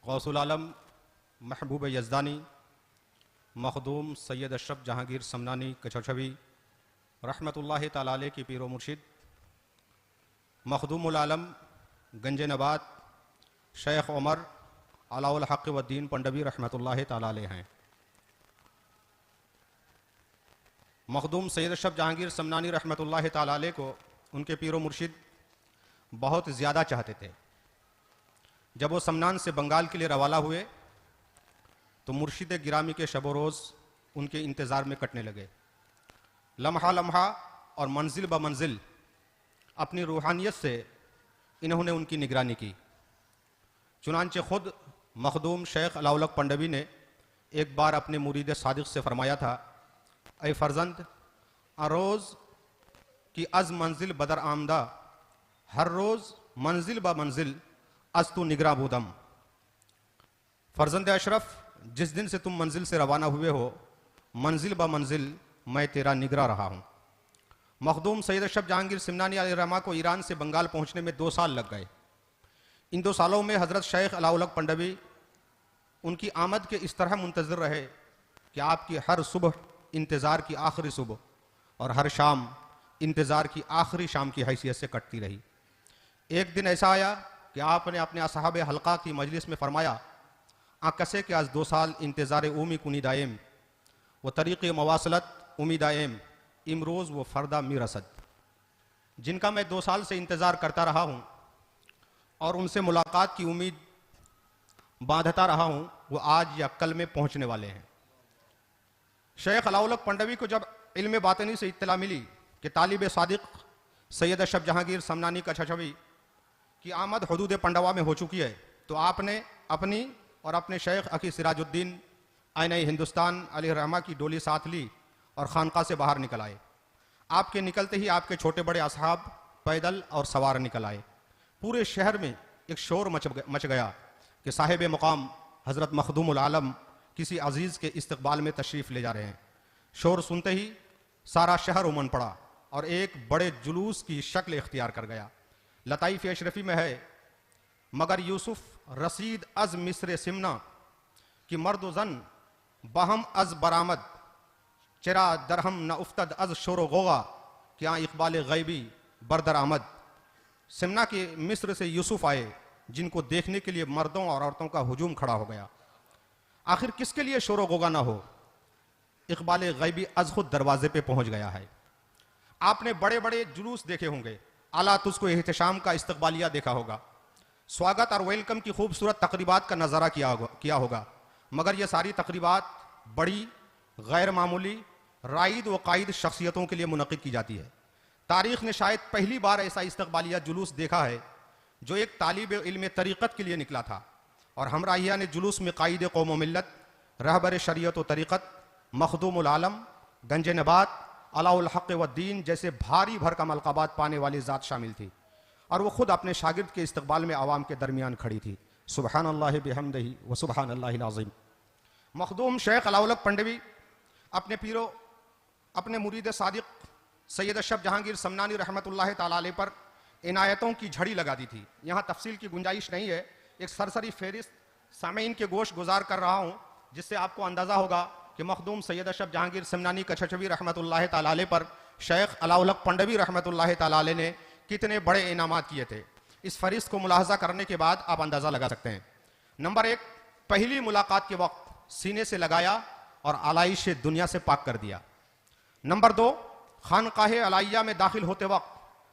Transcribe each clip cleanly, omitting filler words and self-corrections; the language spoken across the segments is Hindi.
गौसुल आलम महबूब यज़दानी मखदूम सैयद अशरफ जहांगीर समनानी कछछवी रहमतुल्लाहि ताला अलैह की पीरो मुर्शिद मखदूमुल आलम गंज नबात शेख उमर अलाउल हक़ व दीन पंडवी रहमतुल्लाहि ताला अलैह हैं। मखदूम सैयद अशरफ जहांगीर समनानी रहमतुल्लाहि ताला अलैह को उनके पीरो मुर्शिद बहुत ज़्यादा चाहते थे। जब वो समनान से बंगाल के लिए रवाना हुए तो मुर्शिद गिरामी के शब रोज़ उनके इंतज़ार में कटने लगे। लम्हा लम्हा और मंजिल ब मंजिल अपनी रूहानियत से इन्होंने उनकी निगरानी की। चुनांचे खुद मखदूम शेख अलाउल हक़ पंडवी ने एक बार अपने मुरीद सादिक से फरमाया था, ऐ फर्जंद रोज़ की अज मंजिल बदर आमदा, हर रोज़ मंजिल ब मंजिल अज तू निगरा बूदम। फर्जंद अशरफ, जिस दिन से तुम मंजिल से रवाना हुए हो, मंजिल ब मंजिल मैं तेरा निगरा रहा हूँ। मखदूम सैयद अशरफ जहांगीर समनानी अलैहिर्रहमा को ईरान से बंगाल पहुँचने में 2 साल लग गए। इन 2 सालों में हज़रत शेख अलाउल हक़ पंडवी उनकी आमद के इस तरह मुंतज़िर रहे कि आपकी हर सुबह इंतज़ार की आखिरी सुबह और हर शाम इंतज़ार की आखिरी शाम की हैसियत से कटती रही। एक दिन ऐसा आया कि आपने अपने असहाब हल्का की मजलिस में फरमाया, कसे के आज 2 साल इंतज़ार उमी कुनी दायम व तरीक़ मवासलत उमी दायम इमरोज़ व फ़रदा मीरसद। जिनका मैं 2 साल से इंतज़ार करता रहा हूँ और उनसे मुलाकात की उम्मीद बांधता रहा हूँ, वो आज या कल में पहुँचने वाले हैं। शेख अलाउल हक़ पंडवी को जब इल्म बातनी से इत्तला मिली कि तालिब सादिक सैयद अशरफ जहांगीर समनानी कछछवी की आमद हदूद पंडवा में हो चुकी है, तो आपने अपनी और अपने शेख अकी सिराजुद्दीन आईने हिंदुस्तान अलैहिर्रहमा की डोली साथ ली और खानका से बाहर निकल आए। आपके निकलते ही आपके छोटे बड़े असहाब पैदल और सवार निकल आए। पूरे शहर में एक शोर मच गया कि साहिब मुकाम हज़रत मखदूमुल आलम किसी अजीज़ के इस्तकबाल में तशरीफ़ ले जा रहे हैं। शोर सुनते ही सारा शहर उमड़ पड़ा और एक बड़े जुलूस की शक्ल इख्तियार कर गया। लताइफ़ अशरफी में है, मगर यूसुफ रसीद अज मिस्र सिमना कि मर्द जन बहम अज बरामद, चरा दरहम न उफ्तद अज शोर गोगा, क्या इकबाल गैबी बरदर आमद। सिमना के मिस्र से यूसुफ आए, जिनको देखने के लिए मर्दों और औरतों का हुजूम खड़ा हो गया। आखिर किसके लिए शोर गोगा ना हो, इकबाल गैबी अज खुद दरवाजे पे पहुंच गया है। आपने बड़े बड़े जुलूस देखे होंगे, आला तुझको एहतशाम का इस्तकबालिया देखा होगा, स्वागत और वेलकम की खूबसूरत तकरीबात का नज़ारा किया होगा, मगर ये सारी तकरीबात बड़ी गैर मामूली राइद व कायद शख्सियतों के लिए मुनक़िद की जाती है। तारीख़ ने शायद पहली बार ऐसा इस्तकबालिया जुलूस देखा है जो एक तालिब इल्म तरीक़त के लिए निकला था, और हमराहिया ने जुलूस में कायद कौम व मिल्लत, रहबर शरीयत व तरीक़त, मखदूमुल आलम, गंज नबात, अलाउल हक़ व दीन जैसे भारी भरकम अलक़ाबात पाने वाली ज़ात शामिल थी, और वो खुद अपने शागिर्द के इस्तकबाल में आवाम के दरमियान खड़ी थी। सुबहानल्लाहि बिहम्दिही व सुबहानल्लाहिल अज़ीम। मखदूम शेख अलाउल हक़ पंडवी अपने मुरीद सादिक सैयद अशरफ जहांगीर समनानी रहमतुल्लाहि ताला अलैह पर इनायतों की झड़ी लगा दी थी। यहाँ तफसील की गुंजाइश नहीं है, एक सरसरी फहरिस्त सामीन के गोश गुजार कर रहा हूँ, जिससे आपको अंदाज़ा होगा कि मखदूम सैयद अशरफ जहांगीर समनानी कछछवी रहमतुल्लाहि ताला अलैह पर शेख अलाउल हक़ पंडवी रहमतुल्लाहि ताला अलैह ने कितने बड़े इनामात किए थे। इस फहरिस्त को मुलाहजा करने के बाद आप अंदाज़ा लगा सकते हैं। नंबर 1, पहली मुलाकात के वक्त सीने से लगाया और आलाइश दुनिया से पाक कर दिया। नंबर 2, खानकाहे अलाइया में दाखिल होते वक्त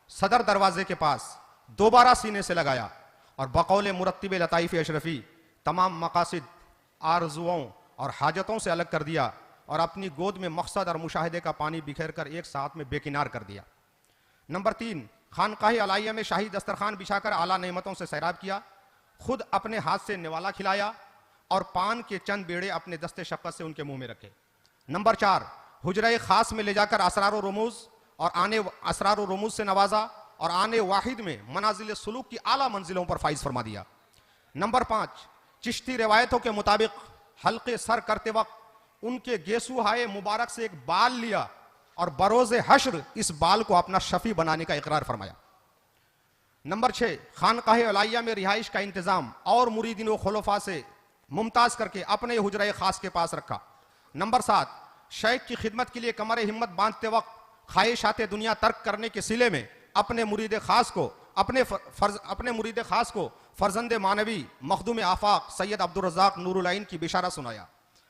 सदर दरवाजे के पास दोबारा सीने से लगाया और बकौल मुरत्तिब लताइफ़ अशरफी तमाम मकासिद, आरजुओं और हाजतों से अलग कर दिया और अपनी गोद में मकसद और मुशाहिदे का पानी बिखेर कर एक साथ में बेकिनार कर दिया। नंबर 3, खानकाहे अलाइया में शाही दस्तरखान बिछाकर आला नेमतों से सैराब किया, खुद अपने हाथ से निवाला खिलाया और पान के चंद बेड़े अपने दस्ते शफ़क़त से उनके मुंह में रखे। नंबर 4, हुजरा खास में ले जाकर असरार व रमूज से नवाजा और आने वाहिद में मनाजिल सुलूक की आला मंजिलों पर फाइज फरमा दिया। नंबर 5, चिश्ती रिवायतों के मुताबिक हल्के सर करते वक्त उनके गेसुहाए मुबारक से एक बाल लिया और बरोज़े हश्र इस बाल को अपना शफी बनाने का इकरार फरमाया। नंबर 6, खानकाह अलाइया में रिहाइश का इंतजाम और मुरीदीन व खुलफा से मुमताज करके अपने हुजरा खास के पास रखा। नंबर 7, शेख की खिदमत के लिए कमर हिम्मत बांधते वक्त ख्वाहिशात दुनिया तर्क करने के सिले में अपने मुरीद खास को फर्जंद मानवी मखदूम आफाक सैयद अब्दुल रज़ाक नूरुल आइन की बिशारा सुनाया।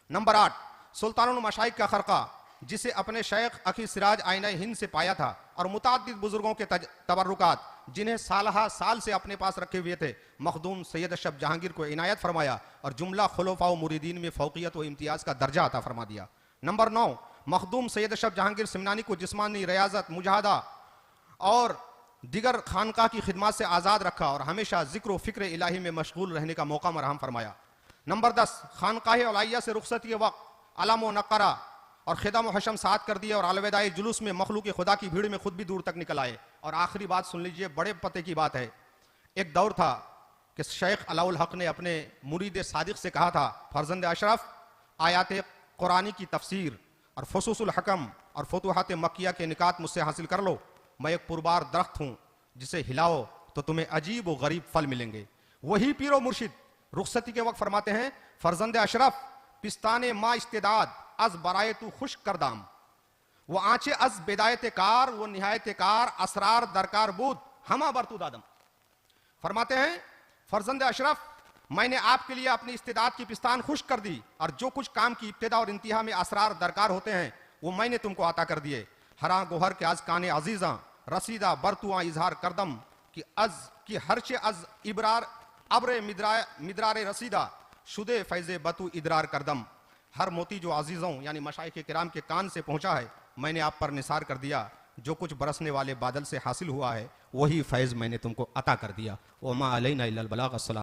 नंबर 8, सुल्तानुल मशाइख का खरका जिसे अपने शेख अखी सिराज आईना हिंद से पाया था और मुताद्दिद बुजुर्गों के तबर्रुकात जिन्हें साल से अपने पास रखे हुए थे, मखदूम सैयद अशरफ जहांगीर को इनायत फरमाया और जुमला खुलफा व मुरीदीन में फौकियत व इम्तियाज का दर्जा अता फरमा दिया। नंबर 9, मखदूम सैयद अशरफ जहांगीर सिमनानी को जिस्मानी रियाजत, मुजाहदा और दिगर खानका की खिदमत से आज़ाद रखा और हमेशा जिक्र फ़िक्र इलाही में मशगूल रहने का मौका मरहम फरमाया। नंबर 10, खानकाह अलाइया से रुखसत के वक्त अलम व नक़रा और खिदम व हशम साथ कर दिए और अलविदाई जुलूस में मखलूक खुदा की भीड़ में खुद भी दूर तक निकल आए। और आखिरी बात सुन लीजिए, बड़े पते की बात है। एक दौर था कि शेख अलाउल हक ने अपने मुरीद सादिक से कहा था, फर्जंद अशरफ, आयात कुरानी की तफसीर और फसूसुल हकम और फतूहात मक्किया के निकात मुझसे हासिल कर लो। मैं एक पुरबार दरख्त हूँ, जिसे हिलाओ तो तुम्हें अजीब व गरीब फल मिलेंगे। वही पीरो मुर्शिद रुखसती के वक्त फरमाते हैं, फर्जंद अशरफ, पिस्ताने मा इस्तेदाद अज बराए तू खुश करदाम, वो आंचे अज बेदायत कार वो निहायत कार असरार दरकार बूद हमा बरतू दादम। फरमाते हैं, फर्जंद अशरफ, मैंने आपके लिए अपनी इस्तेदाद की पिस्तान खुश कर दी और जो कुछ काम की इब्तिदा और इंतहा में असरार दरकार होते हैं वो मैंने तुमको अता कर दिए। हरा गोहर के अज काने अजीजा रसीदा बरतुआ इजहार करदम कि अज की हरचे अज इबरार अब्र मिदरार रसीदा शुदे फैज़े बतू इदरार करदम। हर मोती जो अजीज़ों यानी मशाइख किराम के कान से पहुंचा है मैंने आप पर निसार कर दिया। जो कुछ बरसने वाले बादल से हासिल हुआ है वही फैज़ मैंने तुमको अता कर दिया। वमा अलैना इल्लल बलाग। अस्सलाम।